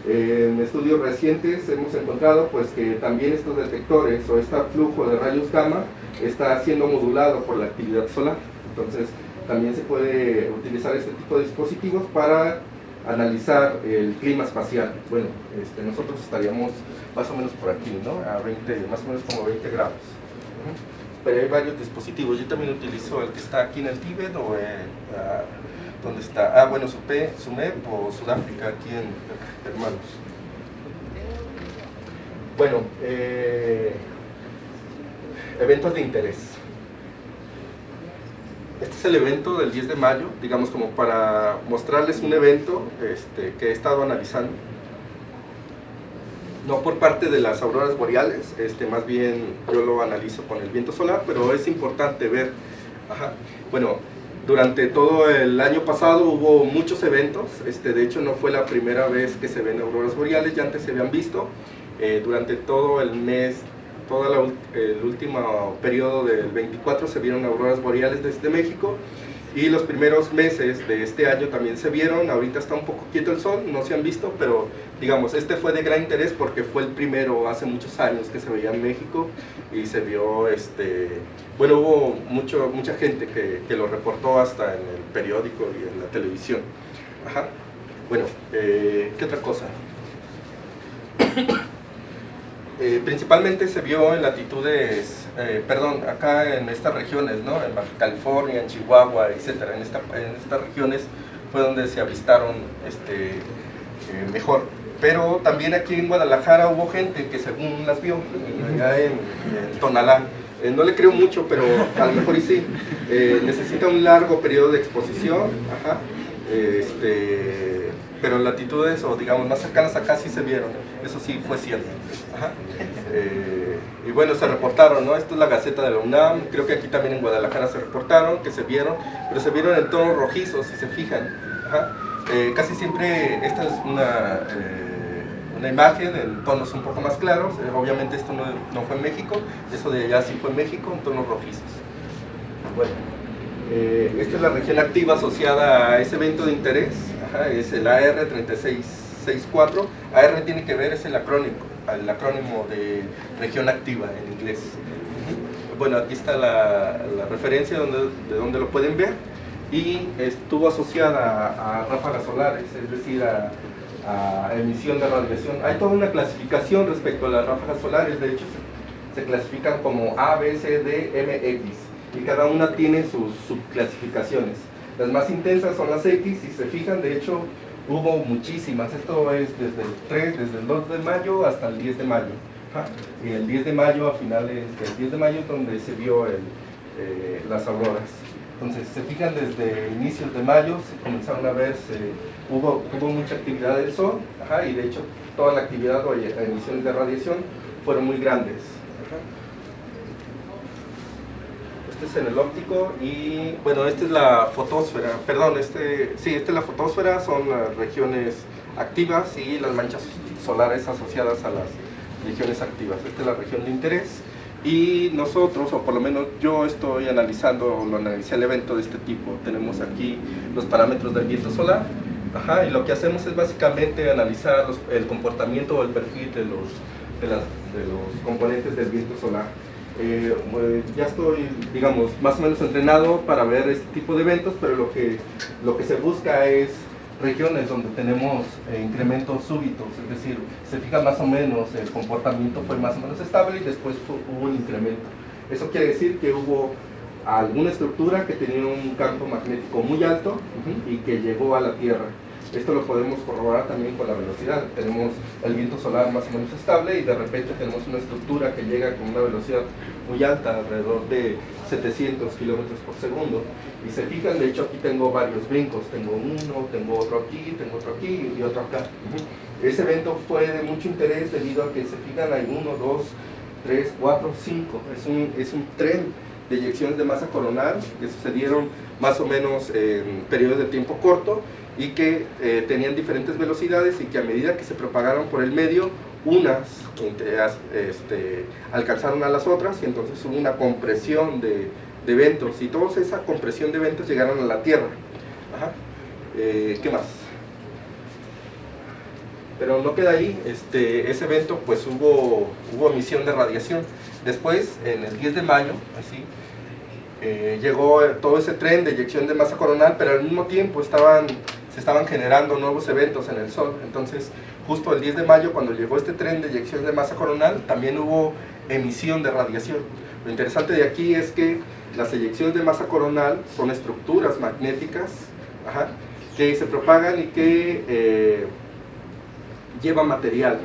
En estudios recientes hemos encontrado pues que también estos detectores o este flujo de rayos gamma está siendo modulado por la actividad solar. Entonces también se puede utilizar este tipo de dispositivos para analizar el clima espacial. Bueno, nosotros estaríamos más o menos por aquí, ¿no? Más o menos como 20 grados. Pero hay varios dispositivos. Yo también utilizo el que está aquí en el Tíbet o ¿dónde está? Bueno, SUMEP o Sudáfrica, aquí en Hermanos. Bueno, eventos de interés. Este es el evento del 10 de mayo, digamos como para mostrarles un evento que he estado analizando. No por parte de las auroras boreales, más bien yo lo analizo con el viento solar, pero es importante ver. Bueno, durante todo el año pasado hubo muchos eventos, de hecho no fue la primera vez que se ven auroras boreales, ya antes se habían visto. Durante todo el mes, el último periodo del 24 se vieron auroras boreales desde México, y los primeros meses de este año también se vieron. Ahorita está un poco quieto el sol, no se han visto, pero digamos, fue de gran interés porque fue el primero hace muchos años que se veía en México y se vio, bueno, hubo mucha gente que lo reportó hasta en el periódico y en la televisión. Bueno, ¿qué otra cosa? Principalmente se vio en latitudes, acá en estas regiones, ¿no? En Baja California, en Chihuahua, etcétera. En estas regiones fue donde se avistaron mejor. Pero también aquí en Guadalajara hubo gente que según las vio, allá en Tonalá. No le creo mucho, pero a lo mejor y sí. Necesita un largo periodo de exposición, pero en latitudes o digamos más cercanas acá sí se vieron, eso sí fue cierto. Y bueno, se reportaron, ¿no? Esto es la Gaceta de la UNAM, creo que aquí también en Guadalajara se reportaron, que se vieron, pero se vieron en tonos rojizos, si se fijan. Casi siempre esta es una imagen en tonos un poco más claros. Obviamente esto no fue en México, eso de allá sí fue en México, en tonos rojizos. Bueno, esta es la región activa asociada a ese evento de interés, es el AR3664. AR tiene que ver, es el acrónimo de región activa en inglés. Bueno, aquí está la referencia de donde lo pueden ver. y estuvo asociada a ráfagas solares, es decir, a emisión de radiación. Hay toda una clasificación respecto a las ráfagas solares, de hecho se clasifican como A, B, C, D, M, X, y cada una tiene sus subclasificaciones. Las más intensas son las X, si se fijan, de hecho hubo muchísimas. Esto es desde el 2 de mayo hasta el 10 de mayo. Y el 10 de mayo, a finales del 10 de mayo, es donde se vio las auroras. Entonces, se fijan, desde inicios de mayo se comenzaron a ver, hubo mucha actividad del sol, y de hecho toda la actividad o emisiones de radiación fueron muy grandes. Este es en el óptico y bueno, esta es la fotosfera, perdón, esta es la fotosfera, son las regiones activas y las manchas solares asociadas a las regiones activas. Esta es la región de interés y nosotros, o por lo menos yo estoy analicé el evento de este tipo. Tenemos aquí los parámetros del viento solar, y lo que hacemos es básicamente analizar el comportamiento o el perfil de los componentes del viento solar. Ya estoy, digamos, más o menos entrenado para ver este tipo de eventos, pero lo que se busca es regiones donde tenemos incrementos súbitos, es decir, se fija más o menos, el comportamiento fue más o menos estable y después hubo un incremento. Eso quiere decir que hubo alguna estructura que tenía un campo magnético muy alto y que llegó a la Tierra. Esto lo podemos corroborar también con la velocidad. Tenemos el viento solar más o menos estable y de repente tenemos una estructura que llega con una velocidad muy alta, alrededor de 700 kilómetros por segundo. Y se fijan, de hecho aquí tengo varios brincos, tengo uno, tengo otro aquí y otro acá. Ese evento fue de mucho interés debido a que se fijan, hay 1, 2, 3, 4, 5. Es un tren de eyecciones de masa coronal que sucedieron más o menos en periodos de tiempo corto y que tenían diferentes velocidades y que a medida que se propagaron por el medio, unas alcanzaron a las otras y entonces hubo una compresión de eventos y toda esa compresión de eventos llegaron a la Tierra. ¿Qué más? Pero no queda ahí, ese evento pues hubo emisión de radiación. Después, en el 10 de mayo, llegó todo ese tren de eyección de masa coronal, pero al mismo tiempo se estaban generando nuevos eventos en el Sol. Entonces, justo el 10 de mayo, cuando llegó este tren de eyección de masa coronal, también hubo emisión de radiación. Lo interesante de aquí es que las eyecciones de masa coronal son estructuras magnéticas que se propagan y que llevan material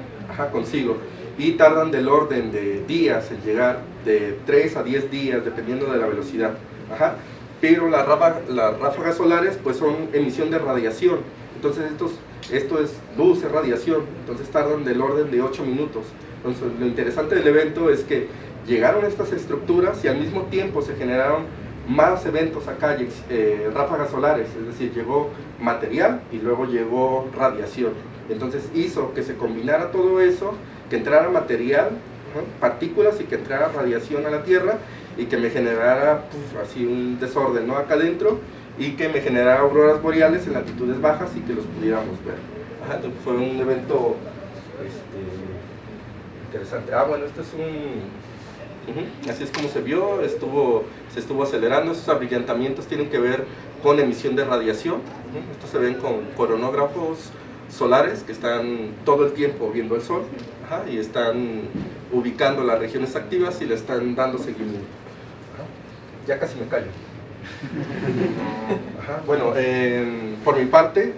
consigo y tardan del orden de días en llegar, de 3 a 10 días dependiendo de la velocidad. Pero las ráfagas solares pues son emisión de radiación, entonces esto es luz, es radiación, entonces tardan del orden de 8 minutos. Entonces lo interesante del evento es que llegaron estas estructuras y al mismo tiempo se generaron más eventos acá, ráfagas solares, es decir, llegó material y luego llegó radiación. Entonces hizo que se combinara todo eso, que entrara material, partículas y que entrara radiación a la Tierra y que me generara así un desorden acá adentro y que me generara auroras boreales en latitudes bajas y que los pudiéramos ver. Entonces fue un evento interesante. Bueno, este es así es como se vio, se estuvo acelerando. Esos abrillantamientos tienen que ver con emisión de radiación. Estos se ven con coronógrafos solares que están todo el tiempo viendo el sol y están ubicando las regiones activas y le están dando seguimiento. Ya casi me callo. Bueno, por mi parte,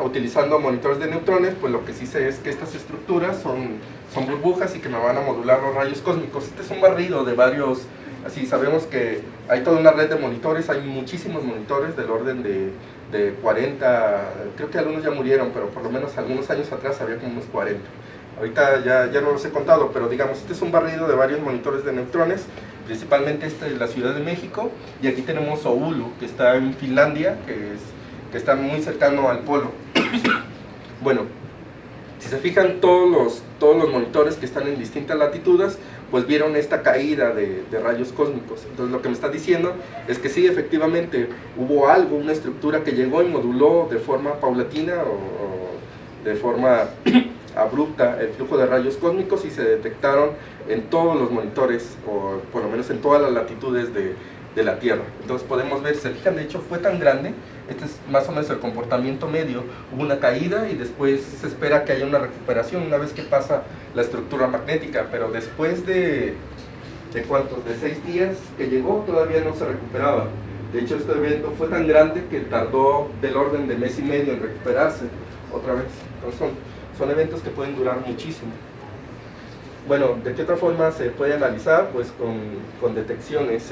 utilizando monitores de neutrones, pues lo que sí sé es que estas estructuras son burbujas y que me van a modular los rayos cósmicos. Este es un barrido de varios, así sabemos que hay toda una red de monitores, hay muchísimos monitores del orden de 40, creo que algunos ya murieron, pero por lo menos algunos años atrás había como unos 40. Ahorita ya no los he contado, pero digamos, este es un barrido de varios monitores de neutrones, principalmente este de la Ciudad de México, y aquí tenemos Oulu, que está en Finlandia, que está muy cercano al polo. Bueno, si se fijan, todos los monitores que están en distintas latitudes, pues vieron esta caída de rayos cósmicos. Entonces lo que me está diciendo es que sí, efectivamente, hubo algo, una estructura que llegó y moduló de forma paulatina o de forma abrupta el flujo de rayos cósmicos y se detectaron en todos los monitores, o por lo menos en todas las latitudes de la Tierra. Entonces podemos ver, se fijan, de hecho fue tan grande, este es más o menos el comportamiento medio, hubo una caída y después se espera que haya una recuperación una vez que pasa la estructura magnética, pero después ¿de cuántos? De 6 días que llegó todavía no se recuperaba. De hecho este evento fue tan grande que tardó del orden de mes y medio en recuperarse otra vez. Entonces son eventos que pueden durar muchísimo. Bueno, ¿de qué otra forma se puede analizar? Pues con detecciones.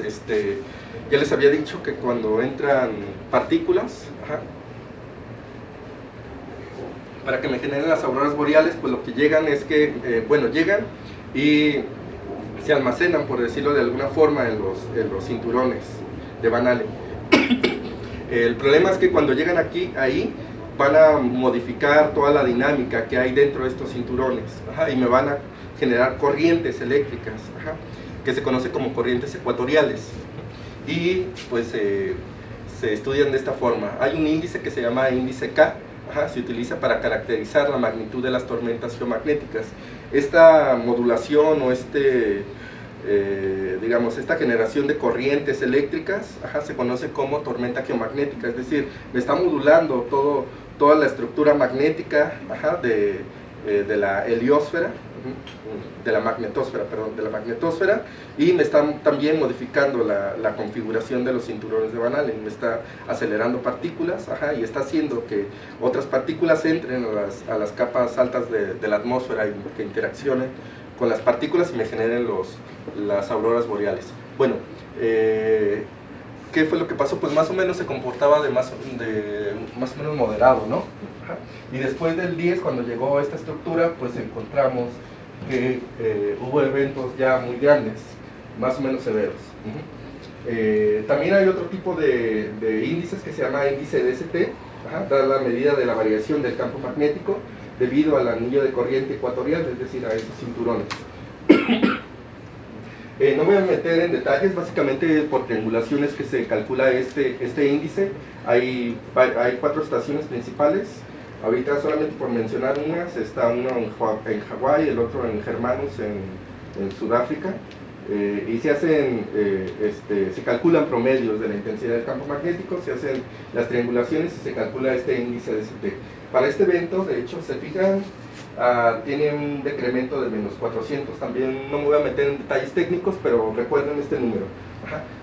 Ya les había dicho que cuando entran partículas, para que me generen las auroras boreales, pues lo que llegan es que, llegan y se almacenan, por decirlo de alguna forma, en los cinturones de Van Allen. El problema es que cuando llegan ahí, van a modificar toda la dinámica que hay dentro de estos cinturones, y me van a generar corrientes eléctricas, que se conoce como corrientes ecuatoriales, y pues se estudian de esta forma. Hay un índice que se llama índice K, se utiliza para caracterizar la magnitud de las tormentas geomagnéticas. Esta modulación o esta generación de corrientes eléctricas se conoce como tormenta geomagnética, es decir, me está modulando toda la estructura magnética de la heliosfera, de la magnetosfera, y me están también modificando la configuración de los cinturones de Van Allen, me está acelerando partículas, y está haciendo que otras partículas entren a las capas altas de la atmósfera y que interaccionen con las partículas y me generen las auroras boreales. Bueno, ¿qué fue lo que pasó? Pues más o menos se comportaba de más o menos moderado, ¿no? Y después del 10, cuando llegó a esta estructura, pues encontramos que hubo eventos ya muy grandes, más o menos severos. También hay otro tipo de índices que se llama índice DST, da la medida de la variación del campo magnético debido al anillo de corriente ecuatorial, es decir, a esos cinturones. No voy a meter en detalles, básicamente por triangulaciones que se calcula este índice. Hay 4 estaciones principales. Ahorita solamente por mencionar unas, está uno en Hawái, el otro en Hermanus en Sudáfrica, y se calculan promedios de la intensidad del campo magnético, se hacen las triangulaciones y se calcula este índice de DST. Para este evento, de hecho, se fijan, tiene un decremento de menos 400, también no me voy a meter en detalles técnicos, pero recuerden este número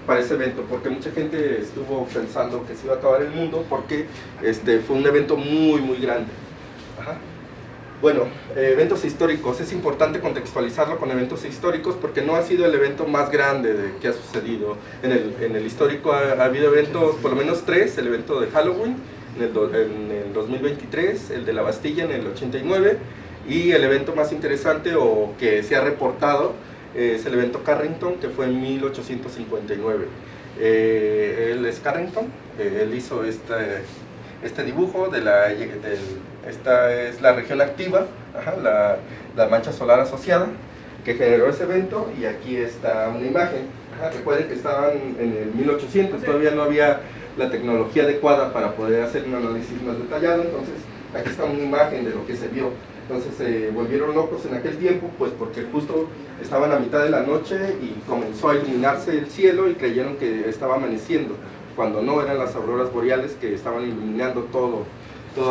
para ese evento, porque mucha gente estuvo pensando que se iba a acabar el mundo, porque fue un evento muy muy grande. Bueno, eventos históricos, es importante contextualizarlo con eventos históricos porque no ha sido el evento más grande que ha sucedido. En el histórico ha habido eventos, por lo menos 3, el evento de Halloween en el 2023, el de la Bastilla en el 89, y el evento más interesante o que se ha reportado es el evento Carrington, que fue en 1859. Él es Carrington, él hizo este dibujo esta es la región activa, la mancha solar asociada que generó ese evento, y aquí está una imagen. Recuerden que estaban en el 1800, todavía no había la tecnología adecuada para poder hacer un análisis más detallado, entonces aquí está una imagen de lo que se vio. Entonces se volvieron locos en aquel tiempo, pues porque justo estaban a mitad de la noche y comenzó a iluminarse el cielo y creyeron que estaba amaneciendo, cuando no, eran las auroras boreales que estaban iluminando todo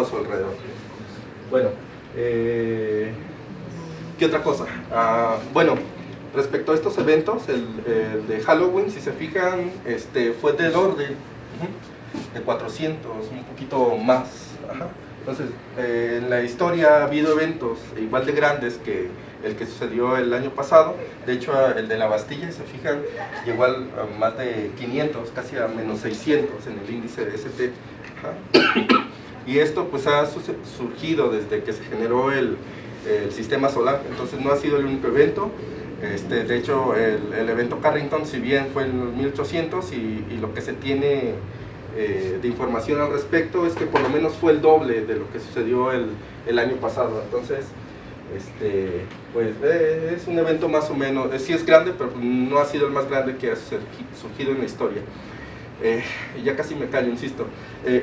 a su alrededor. Bueno, ¿qué otra cosa? Bueno, respecto a estos eventos, el de Halloween, si se fijan, fue del orden de 400, un poquito más. Entonces, en la historia ha habido eventos igual de grandes que el que sucedió el año pasado. De hecho, el de la Bastilla, se fijan, llegó a más de 500, casi a menos 600 en el índice de DST. Y esto pues ha surgido desde que se generó el sistema solar, entonces no ha sido el único evento. De hecho, el evento Carrington, si bien fue en los 1800, y lo que se tiene de información al respecto es que por lo menos fue el doble de lo que sucedió el año pasado. Entonces, pues es un evento más o menos, sí es grande, pero no ha sido el más grande que ha surgido en la historia. Ya casi me callo, insisto.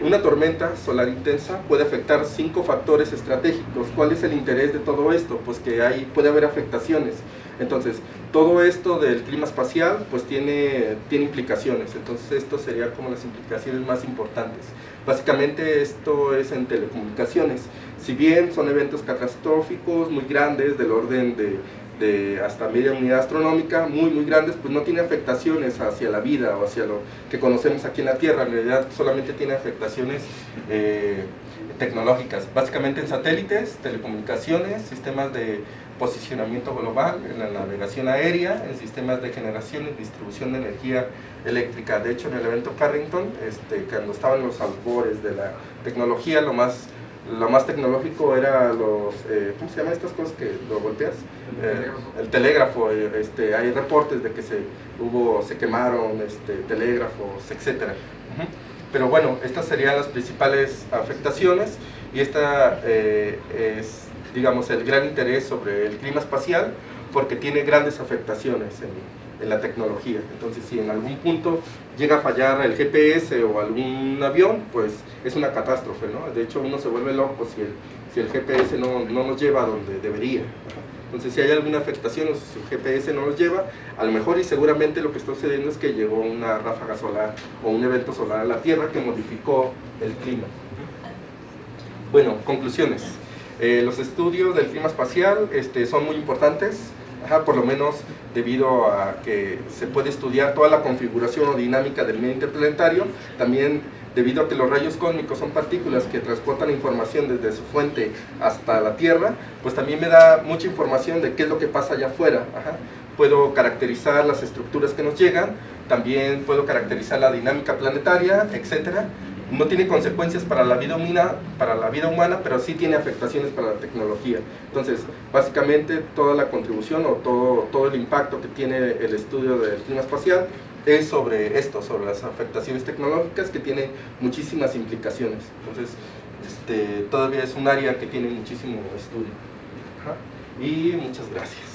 Una tormenta solar intensa puede afectar 5 factores estratégicos. ¿Cuál es el interés de todo esto? Pues que puede haber afectaciones. Entonces, todo esto del clima espacial pues tiene implicaciones, entonces esto sería como las implicaciones más importantes. Básicamente esto es en telecomunicaciones, si bien son eventos catastróficos muy grandes del orden de hasta media unidad astronómica, muy grandes, pues no tiene afectaciones hacia la vida o hacia lo que conocemos aquí en la Tierra, en realidad solamente tiene afectaciones tecnológicas, básicamente en satélites, telecomunicaciones, sistemas de posicionamiento global, en la navegación aérea, en sistemas de generación y distribución de energía eléctrica. De hecho, en el evento Carrington, cuando estaban los albores de la tecnología, lo más tecnológico era los, ¿cómo se llaman estas cosas que lo golpeas? El telégrafo. Hay reportes de que se quemaron telégrafos, etc. Pero bueno, estas serían las principales afectaciones, y esta es, digamos, el gran interés sobre el clima espacial, porque tiene grandes afectaciones en la tecnología. Entonces, si en algún punto llega a fallar el GPS o algún avión, pues es una catástrofe, ¿no? De hecho, uno se vuelve loco si el GPS no nos lleva a donde debería. Entonces, si hay alguna afectación o si su GPS no nos lleva, a lo mejor y seguramente lo que está sucediendo es que llegó una ráfaga solar o un evento solar a la Tierra que modificó el clima. Bueno, conclusiones. Los estudios del clima espacial son muy importantes, por lo menos debido a que se puede estudiar toda la configuración o dinámica del medio interplanetario, también debido a que los rayos cósmicos son partículas que transportan información desde su fuente hasta la Tierra, pues también me da mucha información de qué es lo que pasa allá afuera. Puedo caracterizar las estructuras que nos llegan, también puedo caracterizar la dinámica planetaria, etc. No tiene consecuencias para la vida humana, pero sí tiene afectaciones para la tecnología. Entonces, básicamente toda la contribución o todo el impacto que tiene el estudio del clima espacial es sobre esto, sobre las afectaciones tecnológicas, que tiene muchísimas implicaciones. Entonces, todavía es un área que tiene muchísimo estudio. Y muchas gracias.